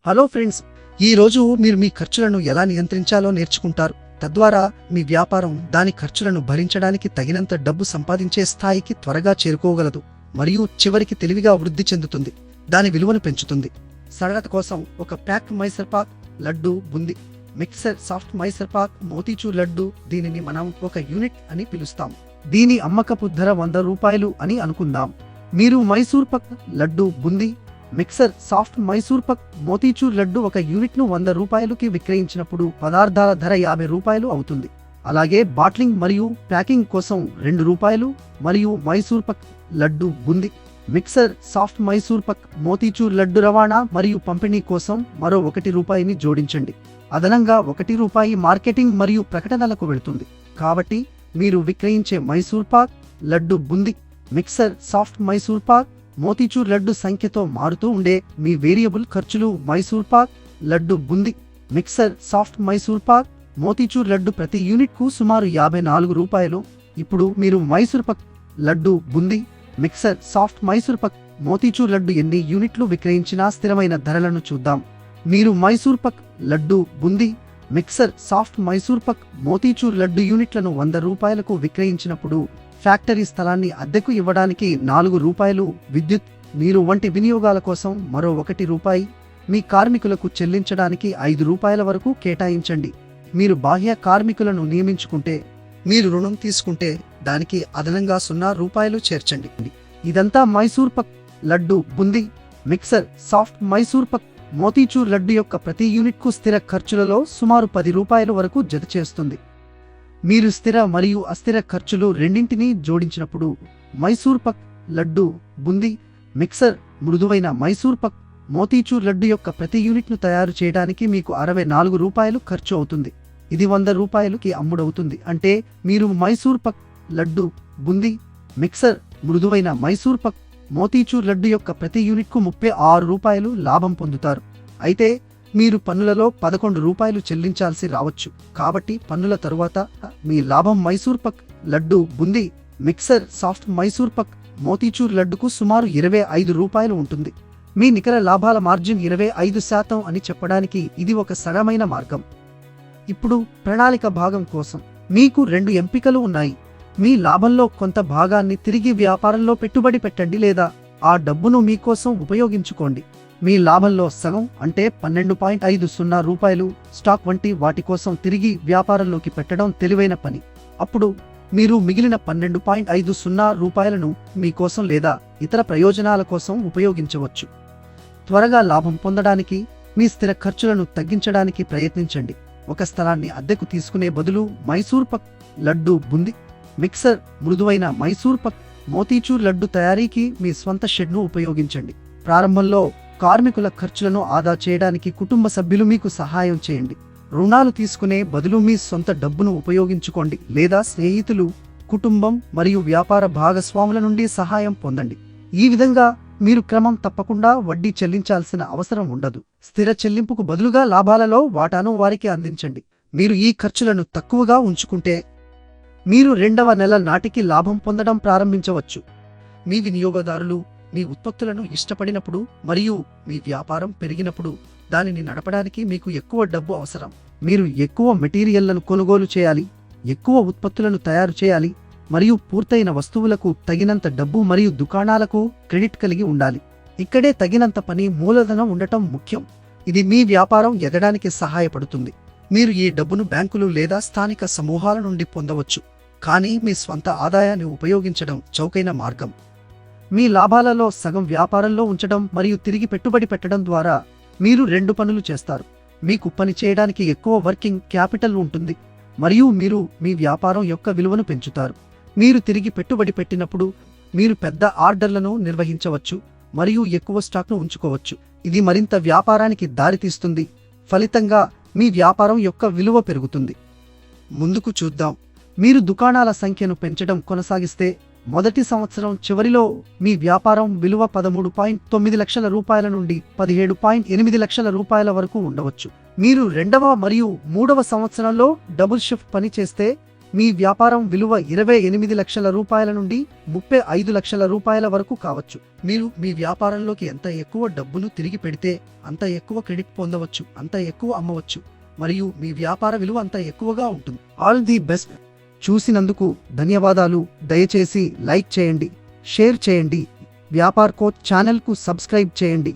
Hello friends, ఈ రోజు మీరు మీ ఖర్చులను ఎలా నియంత్రించాలో నేర్చుకుంటారు. తద్వారా మీ వ్యాపారం దాని ఖర్చులను భరించడానికి తగినంత డబ్బు సంపాదించే స్థాయికి త్వరగా చేరుకోగలదు మరియు చివరికి తెలివిగా వృద్ధి చెందుతుంది, దాని విలువను పెంచుతుంది. సరళత కోసం ఒక pack Mysore pak laddu boondi mixer soft Mysore pak motichoor laddu, దీనిని మనం ఒక యూనిట్ అని పిలుస్తాం. దీని అమ్మకపు ధర 100 రూపాయలు అని అనుకుందాం. మీరు మైసూర్పాక్ లడ్డు బుంది మిక్సర్ సాఫ్ట్ మైసూర్పాక్ మోతీచూర్ లడ్డు ఒక యూనిట్ను 100 రూపాయలుకి విక్రయించినప్పుడు పదార్థాల ధర 50 రూపాయలు అవుతుంది. అలాగే బాట్లింగ్ మరియు ప్యాకింగ్ కోసం 2 రూపాయలు మరియు మైసూర్పాక్ లడ్డు బుంది మిక్సర్ సాఫ్ట్ మైసూర్పాక్ మోతీచూర్ లడ్డు రవాణా మరియు పంపిణీ కోసం మరో 1 రూపాయిని జోడించండి. అదనంగా 1 రూపాయి మార్కెటింగ్ మరియు ప్రకటనలకు వెళుతుంది. కాబట్టి మీరు విక్రయించే మైసూర్పాక్ లడ్డు బుంది మిక్సర్ సాఫ్ట్ మైసూర్పాక్ మోతీచూర్ లడ్డు సంఖ్యతో మారుతూ ఉండే మీ వేరియబుల్ ఖర్చులు. మైసూర్పాక్ లడ్డు బుంది మిక్సర్ సాఫ్ట్ మైసూర్పాక్ మోతీచూర్ లడ్డు ప్రతి యూనిట్కు సుమారు 54 రూపాయలు. ఇప్పుడు మీరు మైసూర్పాక్ లడ్డు బుంది మిక్సర్ సాఫ్ట్ మైసూర్పాక్ మోతీచూర్ లడ్డు ఎన్ని యూనిట్లు విక్రయించినా స్థిరమైన ధరలను చూద్దాం. మీరు మైసూర్పాక్ లడ్డు బుంది మిక్సర్ సాఫ్ట్ మైసూర్పాక్ మోతీచూర్ లడ్డు యూనిట్లను 100 రూపాయలకు విక్రయించినప్పుడు ఫ్యాక్టరీ స్థలాన్ని అద్దెకు ఇవ్వడానికి 4 రూపాయలు, విద్యుత్, నీరు వంటి వినియోగాల కోసం మరో 1 రూపాయి, మీ కార్మికులకు చెల్లించడానికి 5 రూపాయల వరకు కేటాయించండి. మీరు బాహ్య కార్మికులను నియమించుకుంటే, మీరు రుణం తీసుకుంటే దానికి అదనంగా 0 రూపాయలు చేర్చండి. ఇదంతా మైసూర్పాక్ లడ్డు బుంది మిక్సర్ సాఫ్ట్ మైసూర్పాక్ మోతీచూర్ లడ్డు యొక్క ప్రతి యూనిట్కు స్థిర ఖర్చులలో సుమారు 10 రూపాయల వరకు జత చేస్తుంది. మీరు స్థిర మరియు అస్థిర ఖర్చులు రెండింటినీ జోడించినప్పుడు మైసూర్పాక్ లడ్డు బుంది మిక్సర్ మృదువైన మైసూర్పాక్ మోతీచూర్ లడ్డు యొక్క ప్రతి యూనిట్ను తయారు చేయడానికి మీకు 64 రూపాయలు ఖర్చు అవుతుంది. ఇది 100 రూపాయలుకి అమ్ముడవుతుంది. అంటే మీరు మైసూర్పాక్ లడ్డు బుంది మిక్సర్ మృదువైన మైసూర్పాక్ మోతీచూర్ లడ్డు యొక్క ప్రతి యూనిట్కు 36 రూపాయలు లాభం పొందుతారు. అయితే మీరు పన్నులలో 11 రూపాయలు చెల్లించాల్సి రావచ్చు. కాబట్టి పన్నుల తరువాత మీ లాభం మైసూర్పాక్ లడ్డు బుంది మిక్సర్ సాఫ్ట్ మైసూర్పాక్ మోతీచూర్ లడ్డుకు సుమారు 25 రూపాయలు ఉంటుంది. మీ నికర లాభాల మార్జిన్ 25% అని చెప్పడానికి ఇది ఒక సరళమైన మార్గం. ఇప్పుడు ప్రణాళిక భాగం కోసం మీకు 2 ఎంపికలు ఉన్నాయి. మీ లాభంలో కొంత భాగాన్ని తిరిగి వ్యాపారంలో పెట్టుబడి పెట్టండి, లేదా ఆ డబ్బును మీకోసం ఉపయోగించుకోండి. మీ లాభంలో సగం అంటే 12.50 రూపాయలు స్టాక్ వంటి వాటి కోసం తిరిగి వ్యాపారంలోకి పెట్టడం తెలివైన పని. అప్పుడు మీరు మిగిలిన 12.50 రూపాయలను మీకోసం లేదా ఇతర ప్రయోజనాల కోసం ఉపయోగించవచ్చు. త్వరగా లాభం పొందడానికి మీ స్థిర ఖర్చులను తగ్గించడానికి ప్రయత్నించండి. ఒక స్థలాన్ని అద్దెకు తీసుకునే బదులు మైసూర్పాక్ లడ్డు బుంది మిక్సర్ మృదువైన మైసూర్పాక్ మోతీచూర్ లడ్డు తయారీకి మీ స్వంత షెడ్ను ఉపయోగించండి. ప్రారంభంలో కార్మికుల ఖర్చులను ఆదా చేయడానికి కుటుంబ సభ్యులు మీకు సహాయం చేయండి. రుణాలు తీసుకునే బదులు మీ సొంత డబ్బును ఉపయోగించుకోండి, లేదా స్నేహితులు, కుటుంబం మరియు వ్యాపార భాగస్వాముల నుండి సహాయం పొందండి. ఈ విధంగా మీరు క్రమం తప్పకుండా వడ్డీ చెల్లించాల్సిన అవసరం ఉండదు. స్థిర చెల్లింపుకు బదులుగా లాభాలలో వాటాను వారికి అందించండి. మీరు ఈ ఖర్చులను తక్కువగా ఉంచుకుంటే మీరు 2వ నెల నాటికి లాభం పొందడం ప్రారంభించవచ్చు. మీ వినియోగదారులు మీ ఉత్పత్తులను ఇష్టపడినప్పుడు మరియు మీ వ్యాపారం పెరిగినప్పుడు దానిని నడపడానికి మీకు ఎక్కువ డబ్బు అవసరం. మీరు ఎక్కువ మెటీరియల్లను కొనుగోలు చేయాలి, ఎక్కువ ఉత్పత్తులను తయారు చేయాలి మరియు పూర్తయిన వస్తువులకు తగినంత డబ్బు మరియు దుకాణాలకు క్రెడిట్ కలిగి ఉండాలి. ఇక్కడే తగినంత పని మూలధనం ఉండటం ముఖ్యం. ఇది మీ వ్యాపారం ఎదగడానికి సహాయపడుతుంది. మీరు ఈ డబ్బును బ్యాంకులు లేదా స్థానిక సమూహాల నుండి పొందవచ్చు, కానీ మీ స్వంత ఆదాయాన్ని ఉపయోగించడం చౌకైన మార్గం. మీ లాభాలలో సగం వ్యాపారంలో ఉంచడం మరియు తిరిగి పెట్టుబడి పెట్టడం ద్వారా మీరు 2 పనులు చేస్తారు. మీకు పని చేయడానికి ఎక్కువ వర్కింగ్ క్యాపిటల్ ఉంటుంది మరియు మీరు మీ వ్యాపారం యొక్క విలువను పెంచుతారు. మీరు తిరిగి పెట్టుబడి పెట్టినప్పుడు మీరు పెద్ద ఆర్డర్లను నిర్వహించవచ్చు మరియు ఎక్కువ స్టాక్ను ఉంచుకోవచ్చు. ఇది మరింత వ్యాపారానికి దారితీస్తుంది. ఫలితంగా మీ వ్యాపారం యొక్క విలువ పెరుగుతుంది. ముందుకు చూద్దాం. మీరు దుకాణాల సంఖ్యను పెంచడం కొనసాగిస్తే మొదటి సంవత్సరం చివరిలో మీ వ్యాపారం విలువ 13.9 లక్షల రూపాయల నుండి 17.8 లక్షల రూపాయల వరకు ఉండవచ్చు. మీరు 2వ మరియు 3వ సంవత్సరంలో డబుల్ షిఫ్ట్ పని చేస్తే మీ వ్యాపారం విలువ 28 లక్షల రూపాయల నుండి 35 లక్షల రూపాయల వరకు కావచ్చు. మీరు మీ వ్యాపారంలోకి ఎంత ఎక్కువ డబ్బును తిరిగి పెడితే అంత ఎక్కువ క్రెడిట్ పొందవచ్చు, అంత ఎక్కువ అమ్మవచ్చు, మరియు మీ వ్యాపార విలువ అంత ఎక్కువగా ఉంటుంది. All the best. చూసినందుకు ధన్యవాదాలు. దయచేసి లైక్ చేయండి, షేర్ చేయండి, వ్యాపార్ కోచ్ ఛానల్కు సబ్స్క్రైబ్ చేయండి.